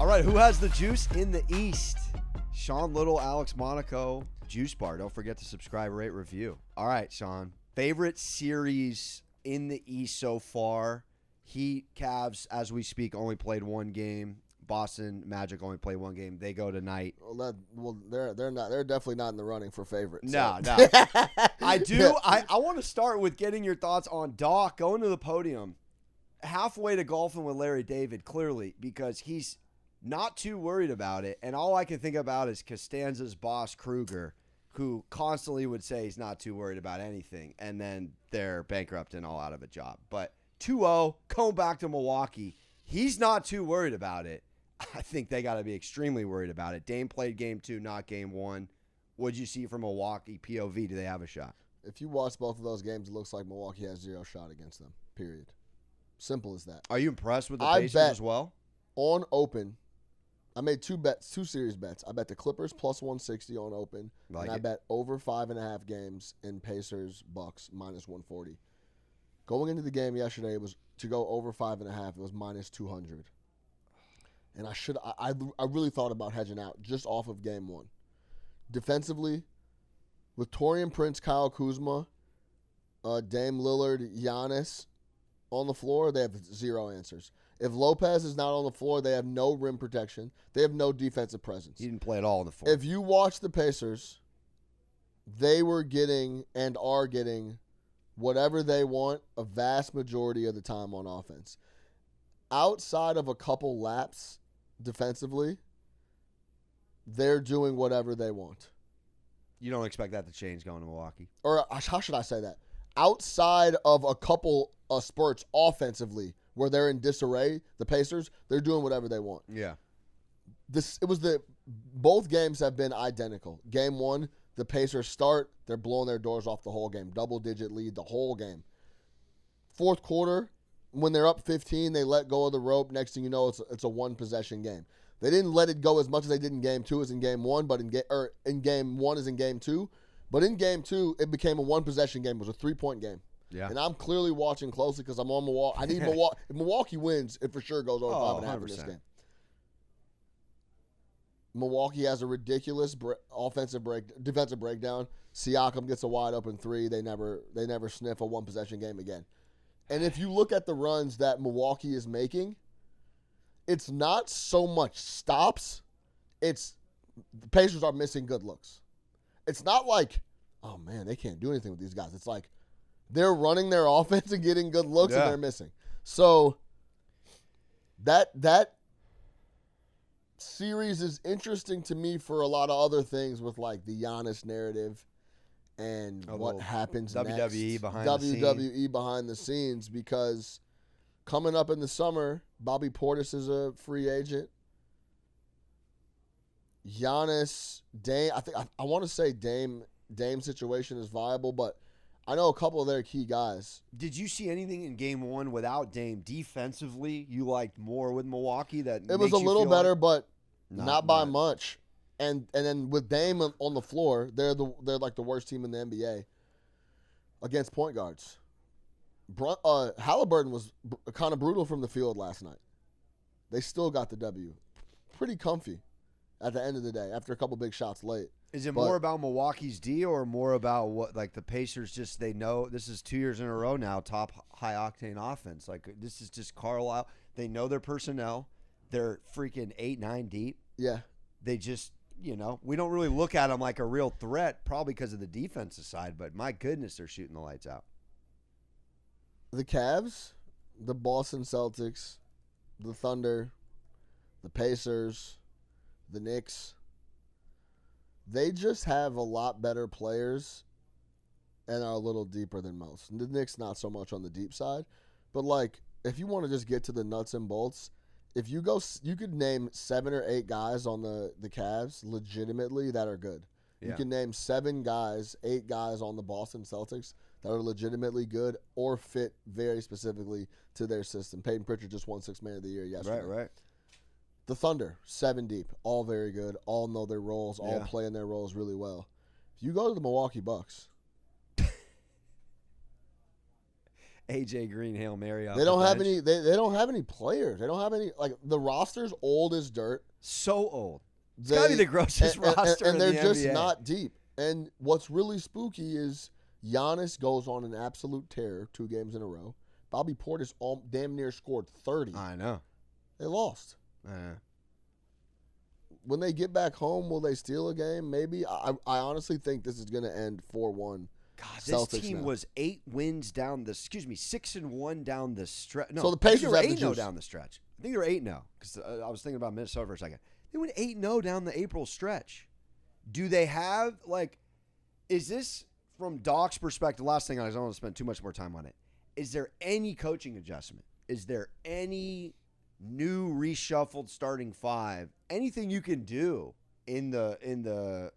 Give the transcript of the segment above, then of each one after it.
right, who has the juice in the East? Sean Little, Alex Monaco, Juice Bar. Don't forget to subscribe, rate, review. All right, Sean. Favorite series in the East so far? Heat, Cavs, as we speak, only played one game. Boston Magic only played one game. They go tonight. They're not. They're definitely not in the running for favorite. No, so. no. I do. I want to start with getting your thoughts on Doc going to the podium, halfway to golfing with Larry David, clearly, because he's not too worried about it. And all I can think about is Costanza's boss, Kruger, who constantly would say he's not too worried about anything. And then they're bankrupt and all out of a job. But 2-0, going back to Milwaukee, he's not too worried about it. I think they got to be extremely worried about it. Dame played game 2, not game 1. What'd you see from Milwaukee POV? Do they have a shot? If you watch both of those games, it looks like Milwaukee has zero shot against them, period. Simple as that. Are you impressed with the Pacers as well? On open, I made two series bets. I bet the Clippers plus 160 on open, and I bet over 5.5 games in Pacers Bucks minus 140. Going into the game yesterday, it was to go over 5.5. It was minus 200. And I really thought about hedging out just off of game 1. Defensively, with Taurean Prince, Kyle Kuzma, Dame Lillard, Giannis on the floor, they have zero answers. If Lopez is not on the floor, they have no rim protection. They have no defensive presence. He didn't play at all in the fourth. If you watch the Pacers, they were getting and are getting whatever they want a vast majority of the time on offense. Outside of a couple laps defensively, they're doing whatever they want. You don't expect that to change going to Milwaukee? Or how should I say that? Outside of a couple spurts offensively where they're in disarray, the Pacers, they're doing whatever they want. Yeah. Both games have been identical. Game 1, the Pacers start, they're blowing their doors off the whole game. Double-digit lead the whole game. Fourth quarter, when they're up 15, they let go of the rope. Next thing you know, it's a one-possession game. They didn't let it go as much as they did in Game 2 as in Game 1, but in Game 1 as in Game 2. But in Game 2, it became a one-possession game. It was a 3-point game. Yeah. And I'm clearly watching closely because I'm on Milwaukee. I need Milwaukee. If Milwaukee wins, it for sure goes over 5.5 in this game. Milwaukee has a ridiculous defensive breakdown. Siakam gets a wide open 3. They never sniff a one-possession game again. And if you look at the runs that Milwaukee is making, it's not so much stops. It's the Pacers are missing good looks. It's not like, oh, man, they can't do anything with these guys. It's like they're running their offense and getting good looks, and they're missing. So that series is interesting to me for a lot of other things with, like, the Giannis narrative and what happens WWE next. Behind the scenes, because coming up in the summer, Bobby Portis is a free agent. Giannis, Dame, I want to say Dame's situation is viable, but I know a couple of their key guys. Did you see anything in Game 1 without Dame defensively you liked more with Milwaukee? That it was a little better, but not by much. And then with Dame on the floor, they're like the worst team in the NBA against point guards. Halliburton was kind of brutal from the field last night. They still got the W. Pretty comfy at the end of the day after a couple big shots late. Is it more about Milwaukee's D or more about what, like, the Pacers just, they know this is 2 years in a row now, top high-octane offense. Like, this is just Carlisle. They know their personnel. They're freaking 8-9 deep. Yeah. They just, we don't really look at them like a real threat, probably because of the defensive side, but my goodness, they're shooting the lights out. The Cavs, the Boston Celtics, the Thunder, the Pacers, the Knicks, they just have a lot better players and are a little deeper than most. The Knicks not so much on the deep side, but, like, if you want to just get to the nuts and bolts, if you go, you could name 7 or 8 guys on the Cavs legitimately that are good. Yeah. You can name 7 guys, 8 guys on the Boston Celtics that are legitimately good or fit very specifically to their system. Peyton Pritchard just won 6th Man of the Year yesterday. Right. The Thunder, 7 deep, all very good, all know their roles, all playing their roles really well. If you go to the Milwaukee Bucks, AJ Green, Hail Mary. They don't have any. They don't have any players. They don't have any. Like the roster's old as dirt. So old. It's gotta be the grossest roster and they're in the just NBA. not deep. And what's really spooky is Giannis goes on an absolute tear 2 games in a row. Bobby Portis damn near scored 30. I know. They lost. When they get back home, will they steal a game? Maybe. I honestly think this is going to end 4-1. God, Celtics this team now. was 8 wins down the. 6-1 down the stretch. No, So the Pacers I have think the they were 8-0 juice. down the stretch. I think they were 8-0 because I was thinking about Minnesota for a second. They went 8-0 down the April stretch. Do they have is this from Doc's perspective? Last thing, I don't want to spend too much more time on it. Is there any coaching adjustment? Is there any new reshuffled starting 5? Anything you can do in the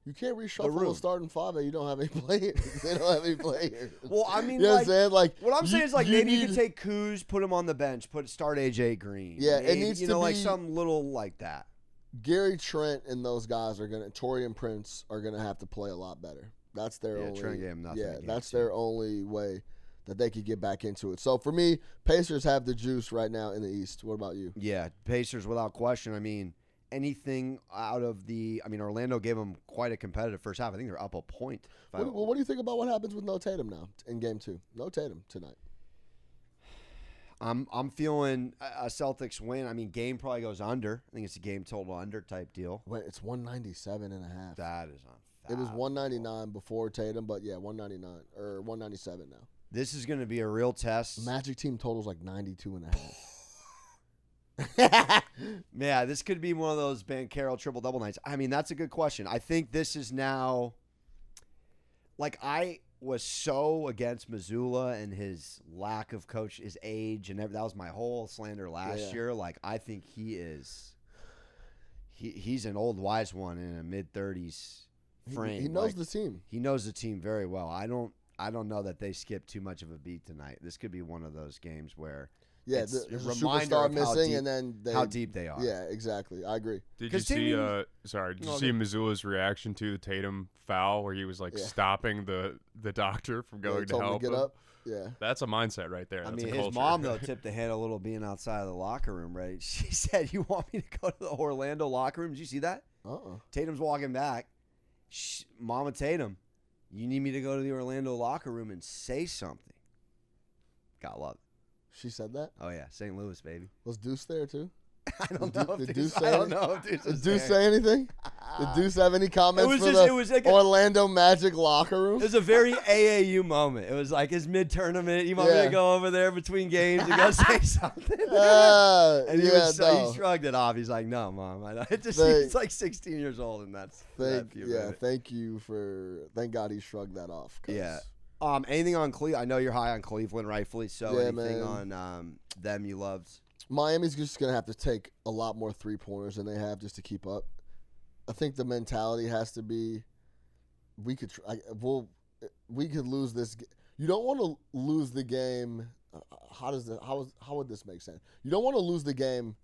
You can't reshuffle room. a starting 5 and you don't have any players. They don't have any players. Well, I mean, you know what I'm saying? Like, what I'm saying is maybe you need- could take Kuz, put him on the bench, start AJ Green. Yeah, maybe, it needs to like be- something little like that. Gary Trent and those guys are gonna. Torian Prince are gonna have to play a lot better. That's their only. Trent gave him nothing. Yeah, in game that's 2. their only way that they could get back into it. So for me, Pacers have the juice right now in the East. What about you? Yeah, Pacers without question. I mean, anything out of Orlando gave them quite a competitive first half. I think they're up a point. What do you think about what happens with no Tatum now in Game 2? No Tatum tonight. I'm feeling a Celtics win. I mean, game probably goes under. I think it's a game total under type deal. Wait, it's 197.5. That is on. It was 199 before Tatum, but yeah, 199 or 197 now. This is going to be a real test. Magic team totals like 92.5. Yeah, this could be one of those Banchero triple-double nights. I mean, that's a good question. I think this is now I was so against Missoula and his lack of his age, and that was my whole slander last year. I think he's an old wise one in a mid-30s frame. He knows the team. He knows the team very well. I don't know that they skip too much of a beat tonight. This could be one of those games where there's a reminder superstar of how missing, deep- and then how deep they are. Yeah, exactly. I agree. Did you see? Did you see Missoula's reaction to the Tatum foul, where he was stopping the doctor from going to told him help get him? up. Yeah, that's a mindset right there. I That's mean, a his culture. mom, though, tipped the hand a little being outside of the locker room, right? She said, "You want me to go to the Orlando locker room?" Did you see that? Tatum's walking back. Mama Tatum, you need me to go to the Orlando locker room and say something. Gotta love it. She said that? Oh, yeah. St. Louis, baby. Was Deuce there, too? I don't know if Did Deuce Deuce say anything? Did Did Deuce say anything? Did Deuce have any comments for it was like Orlando Magic locker room? It was a very AAU moment. It was like his mid-tournament. You want me to go over there between games and go say something? And he shrugged it off. He's like, "No, Mom." He's like 16 years old, and that's thank God he shrugged that off. Yeah. Anything on Cleveland? I know you're high on Cleveland, rightfully so. Yeah, anything man. on them you loved? Miami's just going to have to take a lot more three-pointers than they have just to keep up. I think the mentality has to be we could lose this. You don't want to lose the game. How would this make sense? You don't want to lose the game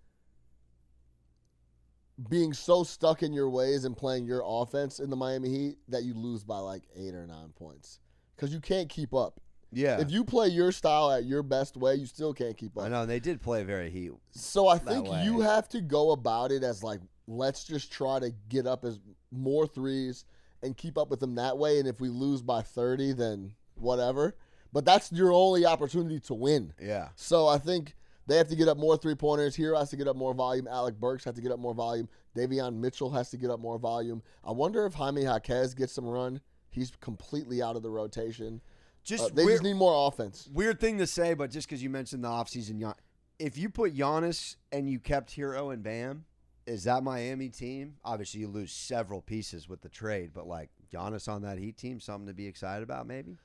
being so stuck in your ways and playing your offense in the Miami Heat that you lose by like 8 or 9 points because you can't keep up. Yeah. If you play your style at your best way, you still can't keep up. I know, and they did play very Heat. So I think you have to go about it as like, let's just try to get up as more threes and keep up with them that way. And if we lose by 30, then whatever. But that's your only opportunity to win. Yeah. So I think they have to get up more three-pointers. Hero has to get up more volume. Alec Burks has to get up more volume. Davion Mitchell has to get up more volume. I wonder if Jaime Jaquez gets some run. He's completely out of the rotation. They just need more offense. Weird thing to say, but just because you mentioned the offseason, if you put Giannis and you kept Hero and Bam, is that Miami team? Obviously, you lose several pieces with the trade, but like Giannis on that Heat team, something to be excited about maybe?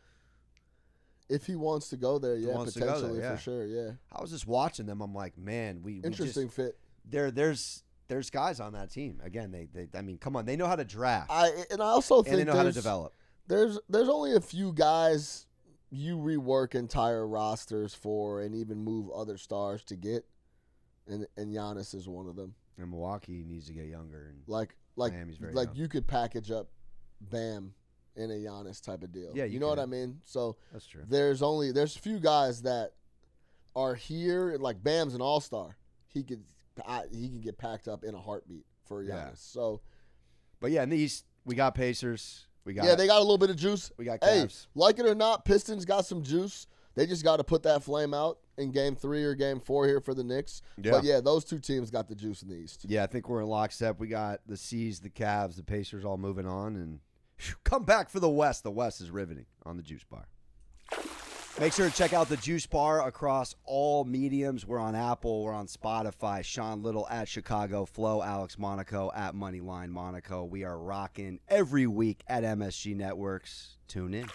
If he wants to go there, yeah, potentially for sure, yeah. I was just watching them. I'm like, man, interesting fit. There's guys on that team. Again, they I mean, come on, they know how to draft. I also think they know how to develop. There's only a few guys you rework entire rosters for and even move other stars to get, and Giannis is one of them. And Milwaukee needs to get younger. And like Miami's very young. you could package up Bam in a Giannis type of deal. Yeah, you know what I mean? So That's true. there's a few guys that are here, like Bam's an all-star. He could get packed up in a heartbeat for Giannis. Yeah. So, But yeah, in the East, we got Pacers. We got they got a little bit of juice. we got Hey, Cavs. like it or not, Pistons got some juice. They just got to put that flame out in Game 3 or Game 4 here for the Knicks. Yeah. But, yeah, those two teams got the juice in the East. Yeah, I think we're in lockstep. We got the C's, the Cavs, the Pacers all moving on. And come back for the West. The West is riveting on the Juice Bar. Make sure to check out the Juice Bar across all mediums. We're on Apple. We're on Spotify. Sean Little at Chicago Flow. Alex Monaco at Moneyline Monaco. We are rocking every week at MSG Networks. Tune in.